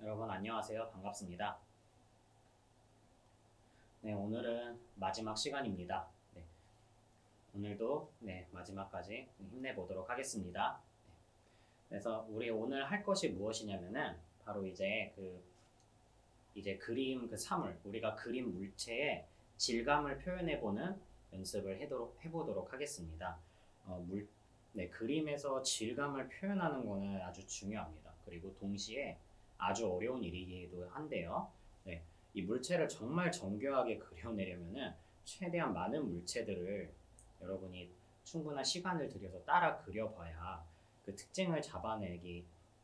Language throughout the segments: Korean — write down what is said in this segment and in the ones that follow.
여러분 안녕하세요. 반갑습니다. 네, 오늘은 마지막 시간입니다. 네, 오늘도 마지막까지 힘내보도록 하겠습니다. 네, 그래서 우리 오늘 할 것이 무엇이냐면은 바로 이제 그림 사물, 우리가 그림 물체의 질감을 표현해보는 연습을 해보도록 하겠습니다. 그림에서 질감을 표현하는 거는 아주 중요합니다. 그리고 동시에 아주 어려운 일이기도 한데요. 네, 이 물체를 정말 정교하게 그려내려면은 최대한 많은 물체들을 여러분이 충분한 시간을 들여서 따라 그려봐야 그 특징을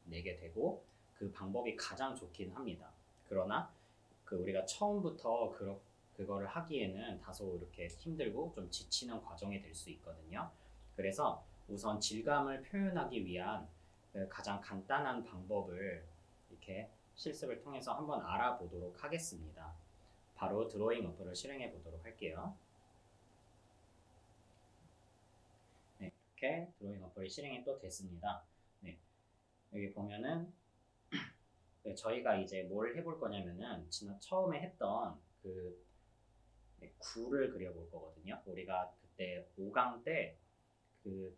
내게 되고 그 방법이 가장 좋긴 합니다. 그러나 우리가 처음부터 그거를 하기에는 다소 이렇게 힘들고 좀 지치는 과정이 될 수 있거든요. 그래서 우선 질감을 표현하기 위한 그 가장 간단한 방법을 이렇게 실습을 통해서 한번 알아보도록 하겠습니다. 바로 드로잉 어플을 실행해 보도록 할게요. 네, 이렇게 드로잉 어플이 실행이 또 됐습니다. 네, 여기 보면은 저희가 이제 뭘 해볼 거냐면은 처음에 했던 구를 그려볼 거거든요. 우리가 그때 5강 때 그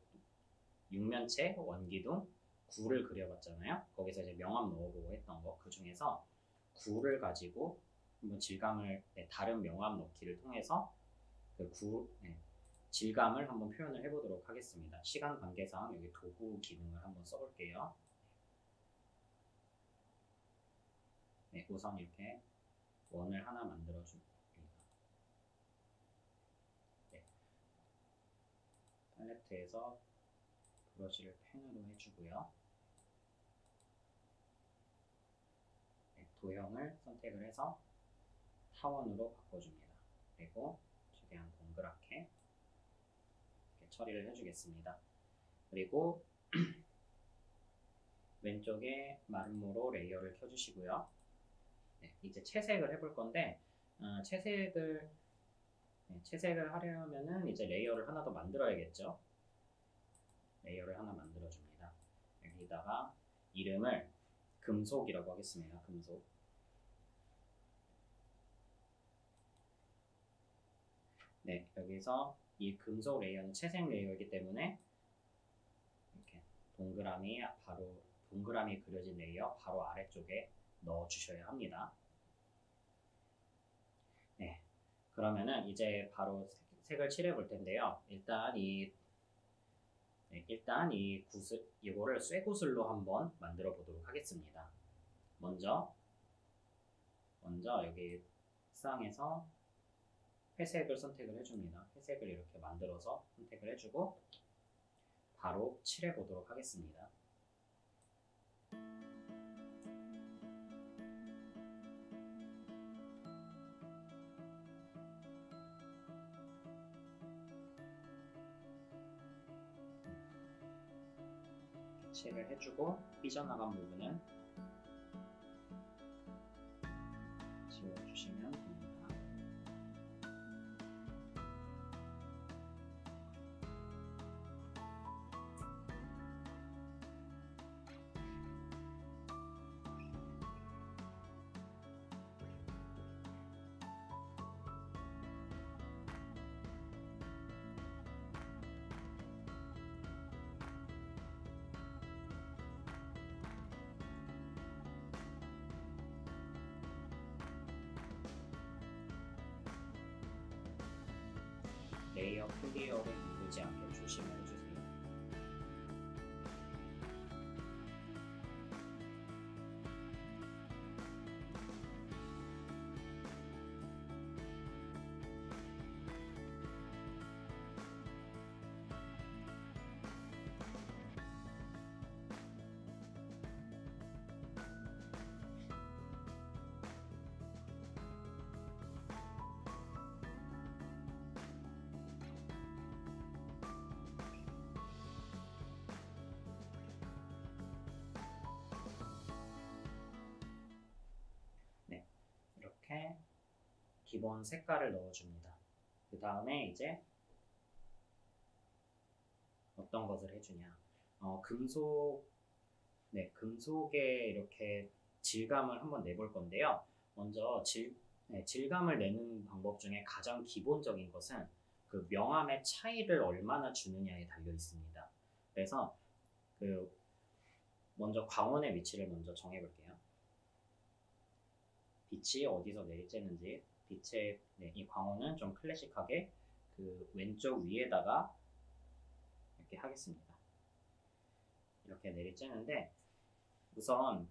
육면체, 원기둥, 구를 그려봤잖아요. 거기서 이제 명암 넣어보고 했던 거, 그 중에서 구를 가지고 한번 다른 명암 넣기를 통해서 질감을 한번 표현을 해보도록 하겠습니다. 시간 관계상 여기 도구 기능을 한번 써볼게요. 네, 우선 이렇게 원을 하나 만들어줍니다. 네, 팔레트에서 브러쉬를 펜으로 해주고요. 네, 도형을 선택을 해서 타원으로 바꿔줍니다. 그리고 최대한 동그랗게 이렇게 처리를 해주겠습니다. 그리고 왼쪽에 마름모로 레이어를 켜주시고요. 네, 이제 채색을 해볼 건데 채색을 하려면은 이제 레이어를 하나 더 만들어야겠죠. 레이어를 하나 만들어줍니다. 여기다가 이름을 금속이라고 하겠습니다. 금속. 네, 여기서 이 금속 레이어는 채색 레이어이기 때문에 이렇게 동그라미 그려진 레이어 바로 아래쪽에 넣어 주셔야 합니다. 네, 그러면은 이제 바로 색을 칠해 볼 텐데요. 일단 이거를 쇠구슬로 한번 만들어 보도록 하겠습니다. 먼저 여기 색상에서 회색을 선택을 해줍니다. 회색을 이렇게 만들어서 선택을 해주고 바로 칠해 보도록 하겠습니다. 칠을 해주고 삐져나간 부분은 지워주시면 됩니다. 레이어 클리어를 누르지 않게 조심을 해주세요. 네, 이렇게 기본 색깔을 넣어줍니다. 그 다음에 이제 어떤 것을 해주냐? 금속에 이렇게 질감을 한번 내볼 건데요. 먼저 질감을 내는 방법 중에 가장 기본적인 것은 그 명암의 차이를 얼마나 주느냐에 달려 있습니다. 그래서 그 먼저 광원의 위치를 먼저 정해볼게요. 빛이 어디서 내리쬐는지 이 광원은 좀 클래식하게 그 왼쪽 위에다가 이렇게 하겠습니다. 이렇게 내리쬐는데 우선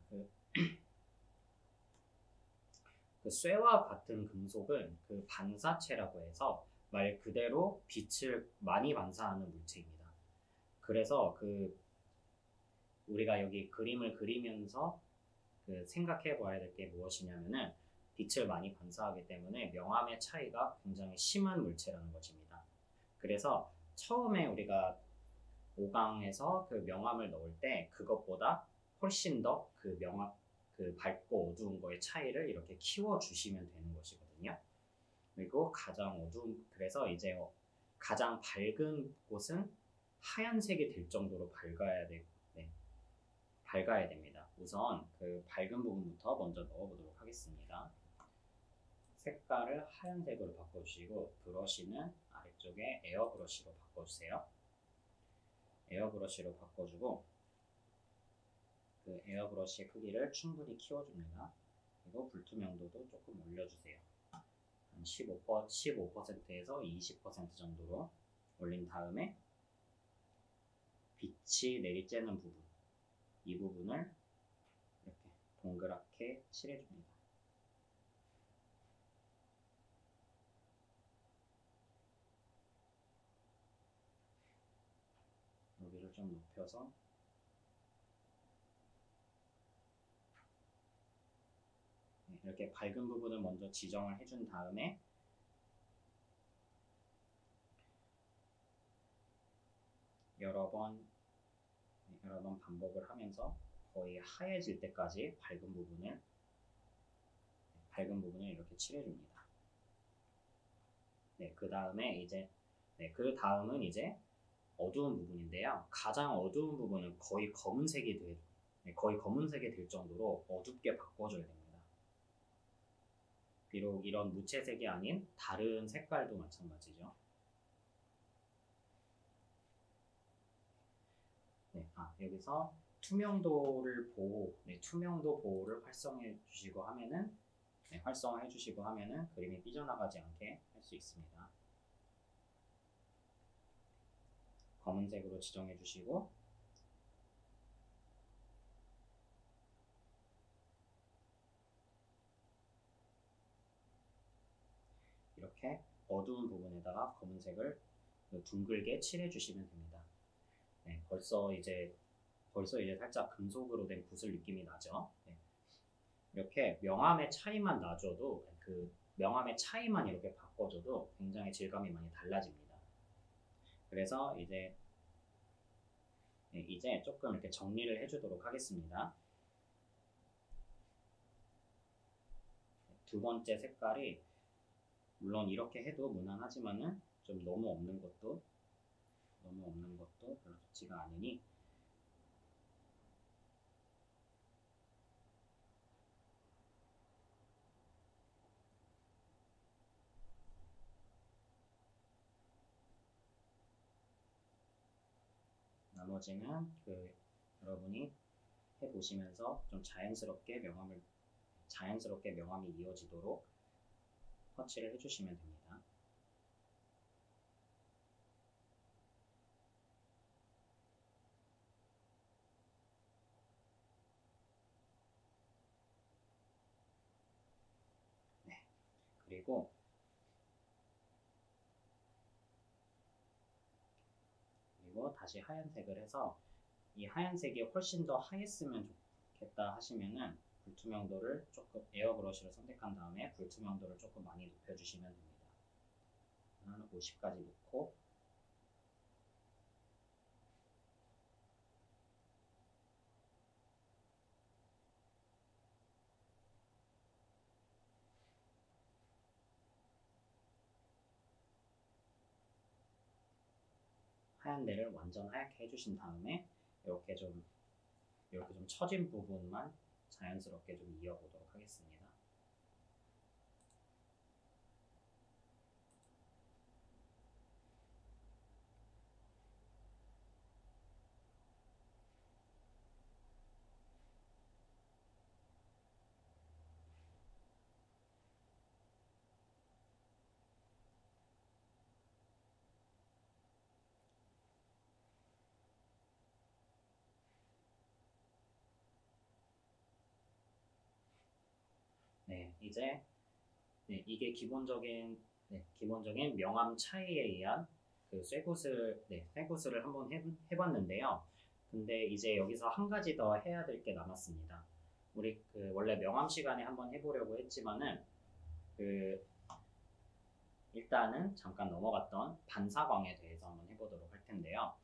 그 쇠와 같은 금속은 그 반사체라고 해서 말 그대로 빛을 많이 반사하는 물체입니다. 그래서 우리가 여기 그림을 그리면서 생각해 봐야 될 게 무엇이냐면은 빛을 많이 반사하기 때문에 명암의 차이가 굉장히 심한 물체라는 것입니다. 그래서 처음에 우리가 5강에서 그 명암을 넣을 때 그것보다 훨씬 더 그 밝고 어두운 거의 차이를 이렇게 키워주시면 되는 것이거든요. 그리고 그래서 이제 가장 밝은 곳은 하얀색이 될 정도로 밝아야 됩니다. 우선 그 밝은 부분부터 먼저 넣어보도록 하겠습니다. 색깔을 하얀색으로 바꿔주시고 브러쉬는 아래쪽에 에어브러쉬로 바꿔주세요. 에어브러쉬로 바꿔주고 그 에어브러쉬의 크기를 충분히 키워줍니다. 그리고 불투명도도 조금 올려주세요. 한 15%에서 20% 정도로 올린 다음에 빛이 내리쬐는 부분, 이 부분을 이렇게 동그랗게 칠해줍니다. 여기를 좀 높여서 이렇게 밝은 부분을 먼저 지정을 해준 다음에 여러 번 반복을 하면서 거의 하얘질 때까지 밝은 부분을 이렇게 칠해줍니다. 그 다음은 이제 어두운 부분인데요. 가장 어두운 부분은 거의 검은색이 될 정도로 어둡게 바꿔줘야 됩니다. 비록 이런 무채색이 아닌 다른 색깔도 마찬가지죠. 여기서 투명도 보호를 활성화해 주시고 하면은 그림이 삐져나가지 않게 할 수 있습니다. 검은색으로 지정해 주시고 이렇게 어두운 부분에다가 검은색을 둥글게 칠해 주시면 됩니다. 벌써 이제 살짝 금속으로 된 붓을 느낌이 나죠. 이렇게 명암의 차이만 이렇게 바꿔줘도 굉장히 질감이 많이 달라집니다. 그래서 이제 조금 이렇게 정리를 해주도록 하겠습니다. 두 번째 색깔이 물론 이렇게 해도 무난하지만은 좀 너무 없는 것도 별로 좋지가 않으니 나머지는 여러분이 해보시면서 좀 자연스럽게 명암이 이어지도록 터치를 해주시면 됩니다. 그리고 다시 하얀색을 해서 이 하얀색이 훨씬 더 하였으면 좋겠다 하시면은 불투명도를 조금 에어브러쉬를 선택한 다음에 불투명도를 조금 많이 높여주시면 됩니다. 한 50까지 놓고 하얀 데를 완전 하얗게 해주신 다음에 이렇게 좀 처진 부분만 자연스럽게 좀 이어보도록 하겠습니다. 네, 이제 이게 기본적인 명암 차이에 의한 그 쇠구슬을 한번 해봤는데요. 근데 이제 여기서 한 가지 더 해야 될 게 남았습니다. 우리 그 원래 명암 시간에 한번 해보려고 했지만은 그 일단은 잠깐 넘어갔던 반사광에 대해서 한번 해보도록 할 텐데요.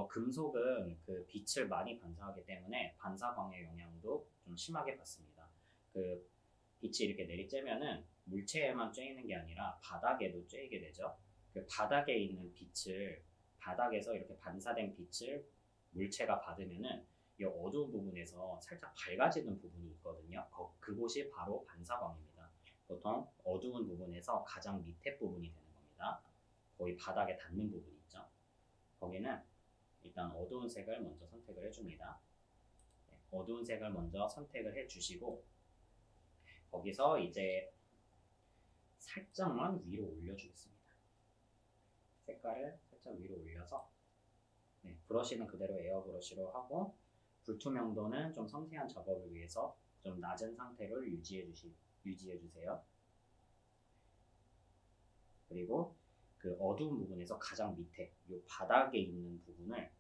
금속은 그 빛을 많이 반사하기 때문에 반사광의 영향도 좀 심하게 받습니다. 그 빛이 이렇게 내리쬐면은 물체에만 쬐이는 게 아니라 바닥에도 쬐이게 되죠. 그 바닥에 있는 빛을 바닥에서 이렇게 반사된 빛을 물체가 받으면은 이 어두운 부분에서 살짝 밝아지는 부분이 있거든요. 그곳이 바로 반사광입니다. 보통 어두운 부분에서 가장 밑에 부분이 되는 겁니다. 거의 바닥에 닿는 부분이 있죠. 거기는 일단 어두운 색을 먼저 선택을 해줍니다. 어두운 색을 먼저 선택을 해주시고 거기서 이제 살짝만 위로 올려주겠습니다. 색깔을 살짝 위로 올려서 브러쉬는 그대로 에어 브러쉬로 하고 불투명도는 좀 섬세한 작업을 위해서 좀 낮은 상태를 유지해 주세요. 그리고 그 어두운 부분에서 가장 밑에 이 바닥에 있는 부분을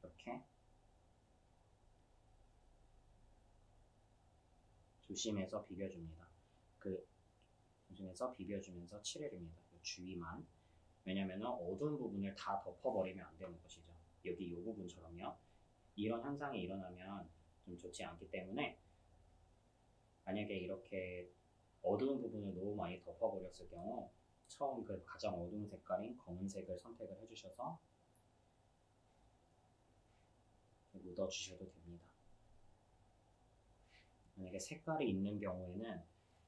이렇게 조심해서 비벼줍니다. 조심해서 비벼주면서 칠해줍니다. 그 주위만. 왜냐면 어두운 부분을 다 덮어버리면 안 되는 것이죠. 여기 이 부분처럼요. 이런 현상이 일어나면 좀 좋지 않기 때문에 만약에 이렇게 어두운 부분을 너무 많이 덮어버렸을 경우 처음 그 가장 어두운 색깔인 검은색을 선택을 해주셔서 묻어주셔도 됩니다. 만약에 색깔이 있는 경우에는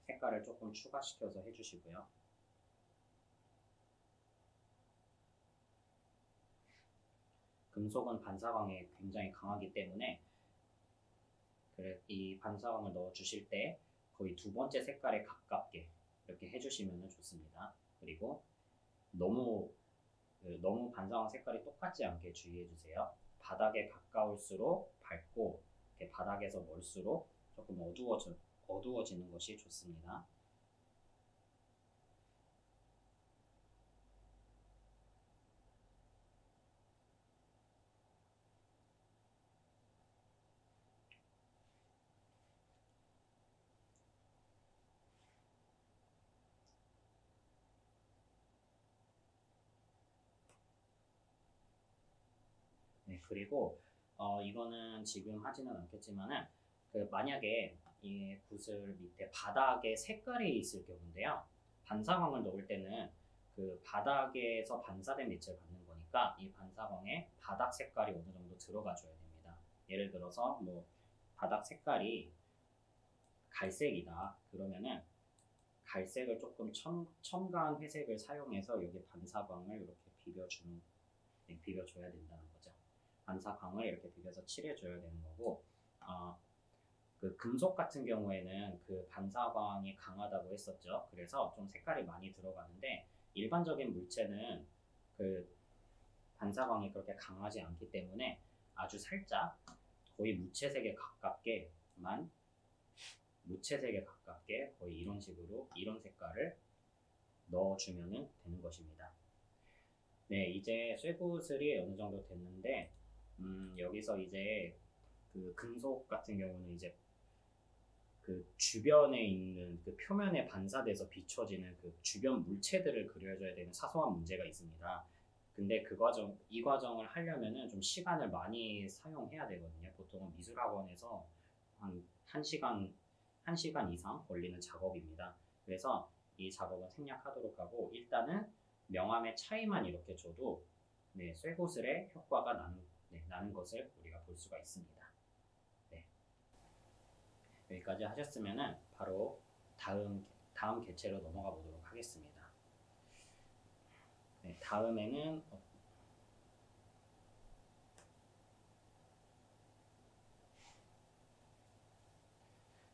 색깔을 조금 추가시켜서 해주시고요. 금속은 반사광에 굉장히 강하기 때문에 이 반사광을 넣어주실 때 거의 두 번째 색깔에 가깝게 이렇게 해주시면 좋습니다. 그리고 너무 반사광 색깔이 똑같지 않게 주의해주세요. 바닥에 가까울수록 밝고 바닥에서 멀수록 조금 어두워지는 것이 좋습니다. 그리고 이거는 지금 하지는 않겠지만은 만약에 이 구슬 밑에 바닥에 색깔이 있을 경우인데요. 반사광을 넣을 때는 그 바닥에서 반사된 빛을 받는 거니까 이 반사광에 바닥 색깔이 어느 정도 들어가 줘야 됩니다. 예를 들어서 뭐 바닥 색깔이 갈색이다. 그러면은 갈색을 조금 첨가한 회색을 사용해서 여기 반사광을 이렇게 비벼줘야 된다는 거죠. 반사광을 이렇게 비벼서 칠해줘야 되는 거고, 그 금속 같은 경우에는 그 반사광이 강하다고 했었죠. 그래서 좀 색깔이 많이 들어가는데 일반적인 물체는 그 반사광이 그렇게 강하지 않기 때문에 아주 살짝 거의 무채색에 가깝게 거의 이런 식으로 이런 색깔을 넣어주면 되는 것입니다. 네, 이제 쇠구슬이 어느 정도 됐는데 여기서 이제 그 금속 같은 경우는 이제 그 주변에 있는 그 표면에 반사돼서 비춰지는 그 주변 물체들을 그려줘야 되는 사소한 문제가 있습니다. 근데 이 과정을 하려면은 좀 시간을 많이 사용해야 되거든요. 보통은 미술학원에서 한 1시간 이상 걸리는 작업입니다. 그래서 이 작업은 생략하도록 하고 일단은 명암의 차이만 이렇게 줘도 쇠구슬의 효과가 나는 것을 우리가 볼 수가 있습니다. 여기까지 하셨으면은 바로 다음 개체로 넘어가 보도록 하겠습니다. 네, 다음에는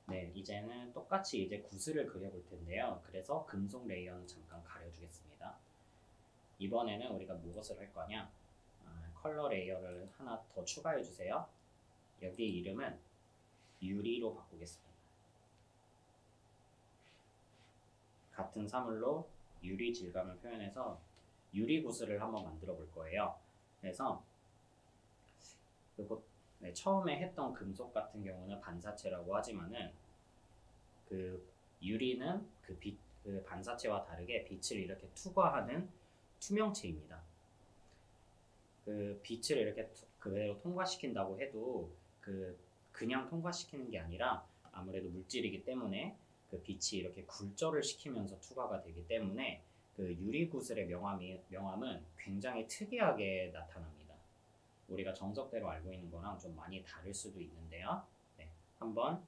네, 이제는 똑같이 이제 구슬을 그려볼 텐데요. 그래서 금속 레이어는 잠깐 가려주겠습니다. 이번에는 우리가 무엇을 할 거냐? 컬러 레이어를 하나 더 추가해 주세요. 여기 이름은 유리로 바꾸겠습니다. 같은 사물로 유리 질감을 표현해서 유리 구슬을 한번 만들어 볼 거예요. 그래서 네, 처음에 했던 금속 같은 경우는 반사체라고 하지만은 그 유리는 그 반사체와 다르게 빛을 이렇게 투과하는 투명체입니다. 그 빛을 이렇게 그대로 통과시킨다고 해도 그냥 통과시키는 게 아니라 아무래도 물질이기 때문에 그 빛이 이렇게 굴절을 시키면서 투과가 되기 때문에 그 유리 구슬의 명암은 굉장히 특이하게 나타납니다. 우리가 정석대로 알고 있는 거랑 좀 많이 다를 수도 있는데요. 네, 한번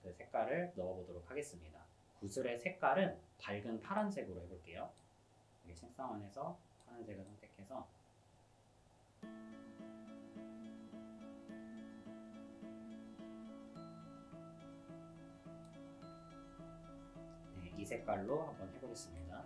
그 색깔을 넣어보도록 하겠습니다. 구슬의 색깔은 밝은 파란색으로 해볼게요. 여기 책상 안에서 파란색을 선택해서 네, 이 색깔로 한번 해보겠습니다.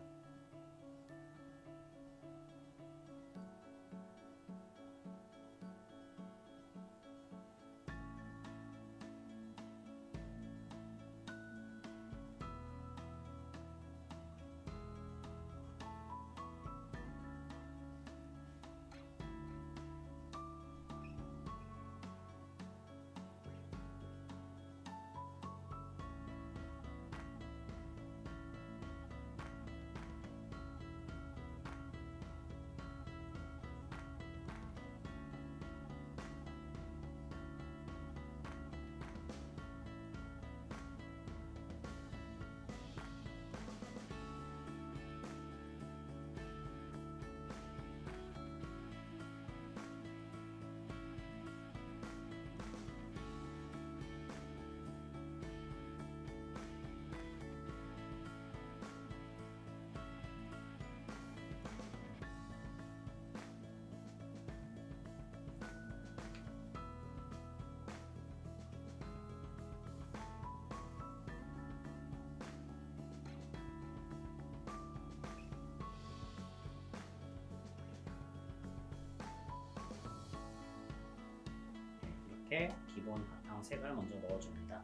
이렇게 기본 바탕 색을 먼저 넣어줍니다.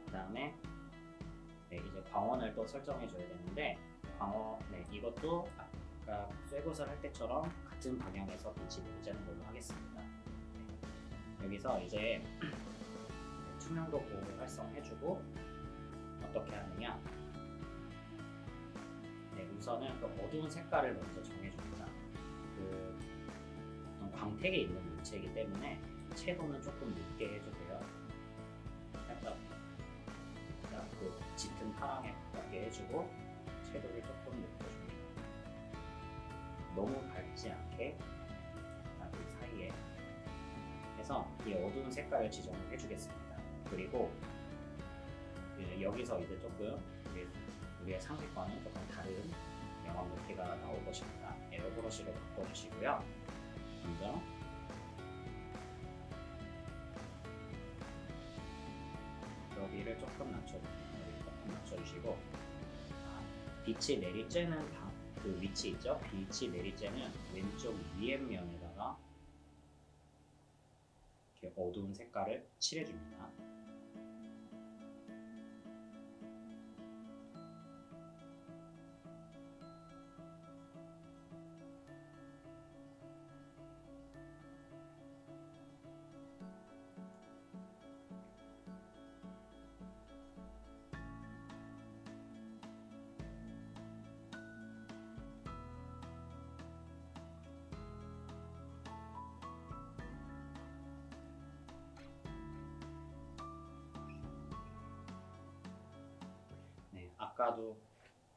그 다음에 네, 이제 광원을 또 설정해 줘야 되는데 이것도 아까 쇠굿을 할 때처럼 같은 방향에서 빛이 내리자는 걸로 하겠습니다. 네, 여기서 이제 투명도 보호를 활성해주고 어떻게 하느냐? 네, 우선은 그 어두운 색깔을 먼저 정해줍니다. 그 광택에 있는 물체이기 때문에 채도는 조금 높게 해주세요. 살짝 그 짙은 파랑에 가깝게 해주고 채도를 조금 높여줍니다. 너무 밝지 않게 그 사이에 해서 이 어두운 색깔을 지정을 해주겠습니다. 그리고 여기서 이제 조금 우리의 상색과는 조금 다른 명암 높이가 나올 것입니다. 에어브러쉬로 바꿔주시고요. 먼저 여기를 조금 낮춰주시고 빛이 내릴 째는 그 위치 있죠? 빛이 내릴 째는 왼쪽 위에 면에다가 이렇게 어두운 색깔을 칠해줍니다.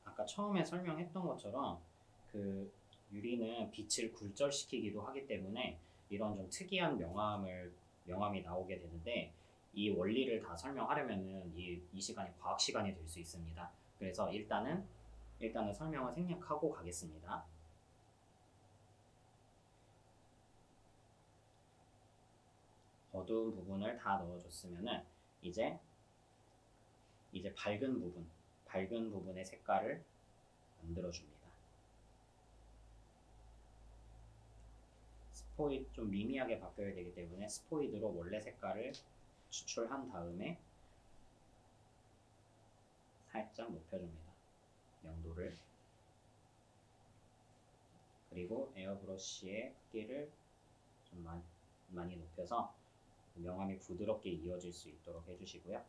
아까 처음에 설명했던 것처럼 그 유리는 빛을 굴절시키기도 하기 때문에 이런 좀 특이한 명암이 나오게 되는데 이 원리를 다 설명하려면은 이 시간이 과학 시간이 될 수 있습니다. 그래서 일단은 설명을 생략하고 가겠습니다. 어두운 부분을 다 넣어줬으면은 이제 밝은 부분의 색깔을 만들어줍니다. 스포이드 좀 미미하게 바뀌어야 되기 때문에 스포이드로 원래 색깔을 추출한 다음에 살짝 높여줍니다. 명도를. 그리고 에어브러쉬의 크기를 좀 많이 높여서 명암이 부드럽게 이어질 수 있도록 해주시고요.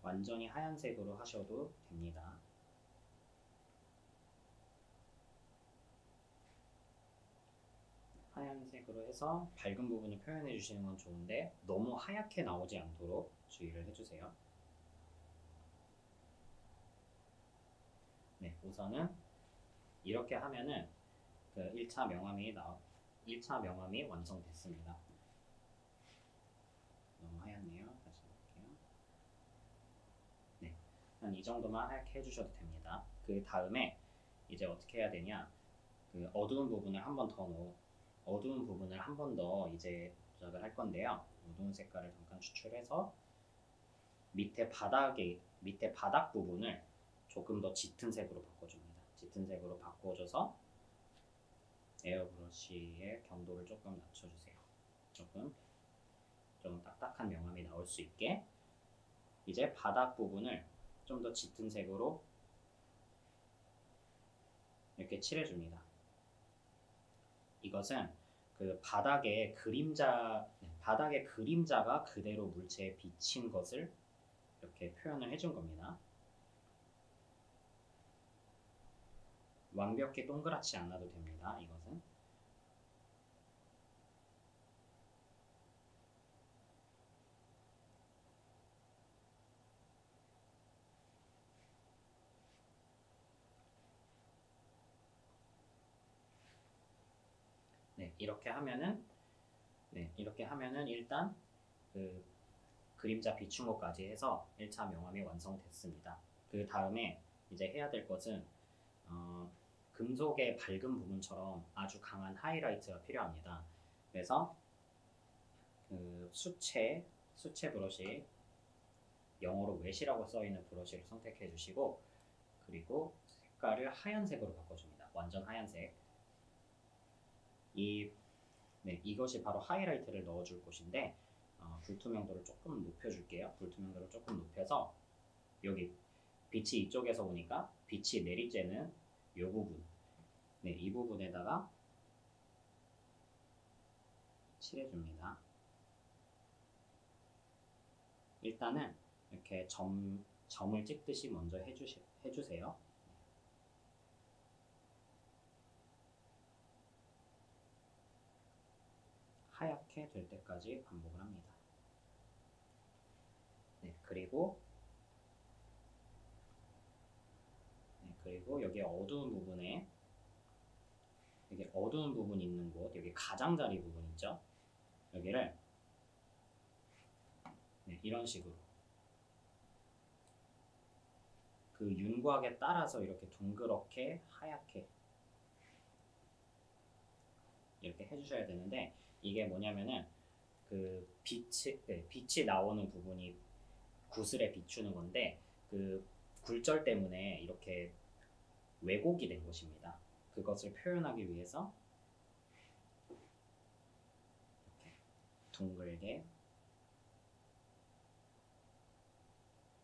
완전히 하얀색으로 하셔도 됩니다. 하얀색으로 해서 밝은 부분을 표현해 주시는 건 좋은데 너무 하얗게 나오지 않도록 주의를 해주세요. 네, 우선은 이렇게 하면은 그 1차 명암이 완성됐습니다. 너무 하얗네요. 다시 볼게요. 네, 한 이 정도만 하얗게 해주셔도 됩니다. 그 다음에 이제 어떻게 해야 되냐? 그 어두운 부분을 한 번 더 이제 조작을 할 건데요. 어두운 색깔을 잠깐 추출해서 밑에 바닥 부분을 조금 더 짙은 색으로 바꿔줍니다. 짙은 색으로 바꿔줘서 에어브러쉬의 경도를 조금 낮춰주세요. 조금 딱딱한 명암이 나올 수 있게. 이제 바닥 부분을 좀 더 짙은 색으로 이렇게 칠해줍니다. 이것은 그 바닥의 그림자가 그대로 물체에 비친 것을 이렇게 표현을 해준 겁니다. 완벽히 동그랗지 않아도 됩니다. 이것은. 네, 이렇게 하면은 일단 그 그림자 비춘 것까지 해서 1차 명암이 완성됐습니다. 그 다음에 이제 해야 될 것은 금속의 밝은 부분처럼 아주 강한 하이라이트가 필요합니다. 그래서 그 수채 브러쉬, 영어로 웨시라고 써있는 브러쉬를 선택해 주시고, 그리고 색깔을 하얀색으로 바꿔줍니다. 완전 하얀색. 이것이 바로 하이라이트를 넣어줄 곳인데 불투명도를 조금 높여줄게요. 불투명도를 조금 높여서 여기 빛이 이쪽에서 오니까 빛이 내리쬐는 이 부분, 이 부분에다가 칠해줍니다. 일단은 이렇게 점을 찍듯이 먼저 해주세요. 하얗게 될 때까지 반복을 합니다. 그리고 여기 어두운 부분 있는 곳, 여기 가장자리 부분 있죠? 여기를 이런 식으로 그 윤곽에 따라서 이렇게 둥그렇게 하얗게 이렇게 해주셔야 되는데, 이게 뭐냐면은 그 빛이 나오는 부분이 구슬에 비추는 건데 그 굴절 때문에 이렇게 왜곡이 된 것입니다. 그것을 표현하기 위해서 이렇게 둥글게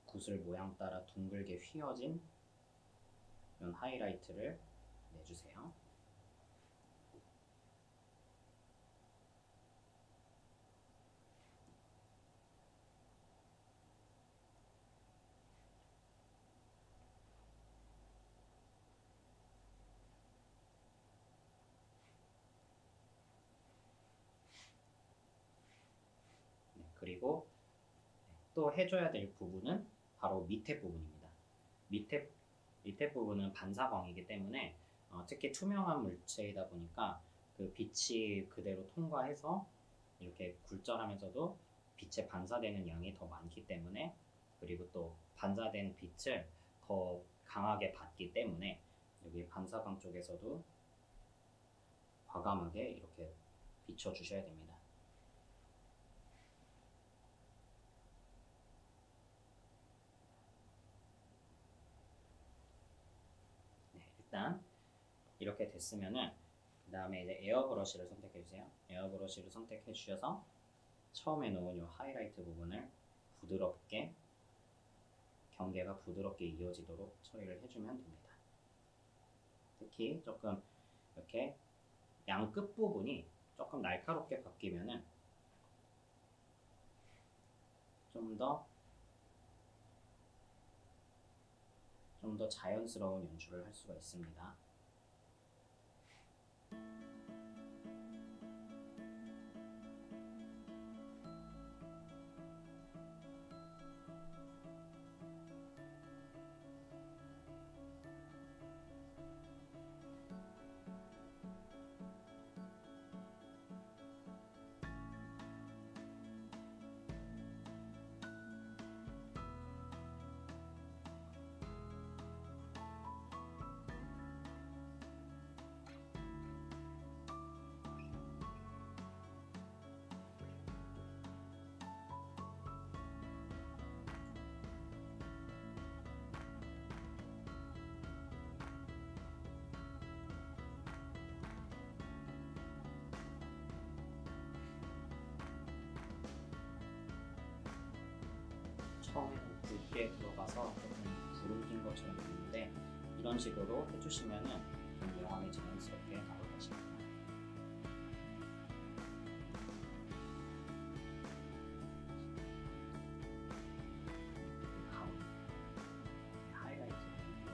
구슬 모양 따라 둥글게 휘어진 이런 하이라이트를 내주세요. 그리고 또 해줘야 될 부분은 바로 밑에 부분입니다. 밑에 부분은 반사광이기 때문에 특히 투명한 물체이다 보니까 그 빛이 그대로 통과해서 이렇게 굴절하면서도 빛에 반사되는 양이 더 많기 때문에, 그리고 또 반사된 빛을 더 강하게 받기 때문에 여기 반사광 쪽에서도 과감하게 이렇게 비춰주셔야 됩니다. 네, 일단 이렇게 됐으면은 그 다음에 이제 에어브러쉬를 선택해 주세요. 에어브러쉬를 선택해 주셔서 처음에 놓은 이 하이라이트 부분을 부드럽게, 경계가 부드럽게 이어지도록 처리를 해주면 됩니다. 특히 조금 이렇게 양 끝부분이 조금 날카롭게 바뀌면은 좀 더 자연스러운 연출을 할 수가 있습니다. 처음에는 굵게 들어가서 조금 구름 낀 것처럼 보이는데, 이런 식으로 해주시면은 좀 명암이 자연스럽게 나올 것입니다. 하이라이트 부분으로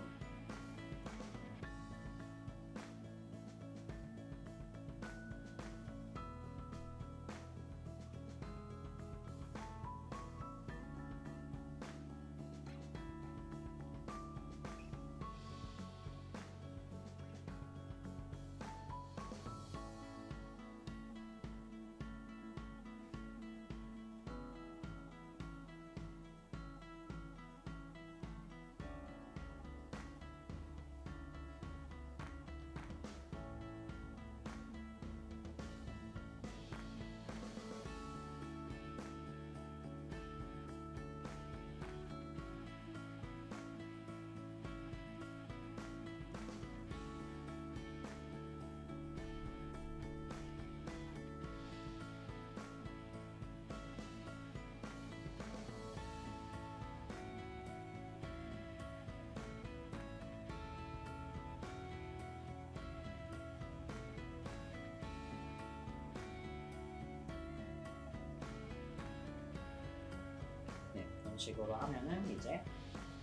이런 식으로 하면은 이제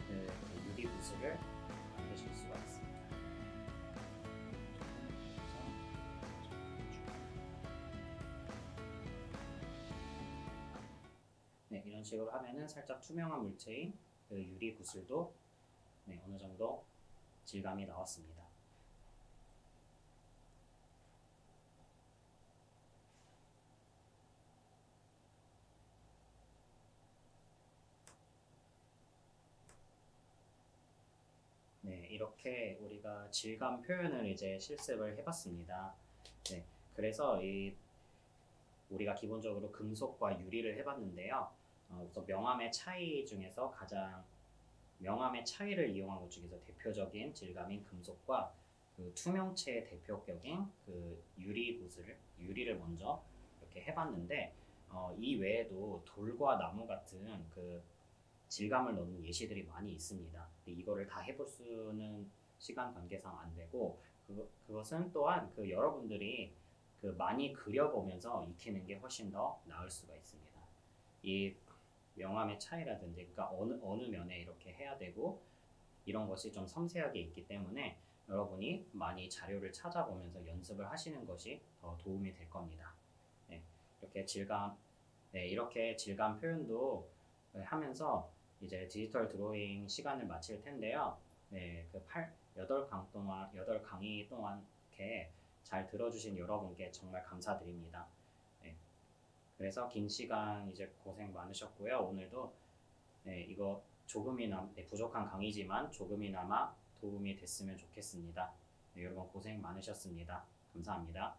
그 유리 붓을 만드실 수가 있습니다. 네, 이런 식으로 하면은 살짝 투명한 물체인 그 유리 구슬도 어느 정도 질감이 나왔습니다. 네, 이렇게 우리가 질감 표현을 이제 실습을 해봤습니다. 네, 그래서 우리가 기본적으로 금속과 유리를 해봤는데요. 우선 명암의 차이 중에서 가장 명암의 차이를 이용한 것 중에서 대표적인 질감인 금속과 그 투명체의 대표격인 그 유리를 먼저 이렇게 해봤는데, 이 외에도 돌과 나무 같은 그 질감을 넣는 예시들이 많이 있습니다. 근데 이거를 다 해볼 수는 시간 관계상 안 되고, 그것은 또한 그 여러분들이 그 많이 그려보면서 익히는 게 훨씬 더 나을 수가 있습니다. 이 명암의 차이라든지, 그러니까 어느 면에 이렇게 해야 되고 이런 것이 좀 섬세하게 있기 때문에 여러분이 많이 자료를 찾아보면서 연습을 하시는 것이 더 도움이 될 겁니다. 네, 이렇게 질감 표현도 하면서 이제 디지털 드로잉 시간을 마칠 텐데요. 네, 그 8강의 동안 이렇게 잘 들어주신 여러분께 정말 감사드립니다. 네, 그래서 긴 시간 이제 고생 많으셨고요. 오늘도 이거 조금이나마 부족한 강의지만 조금이나마 도움이 됐으면 좋겠습니다. 여러분 고생 많으셨습니다. 감사합니다.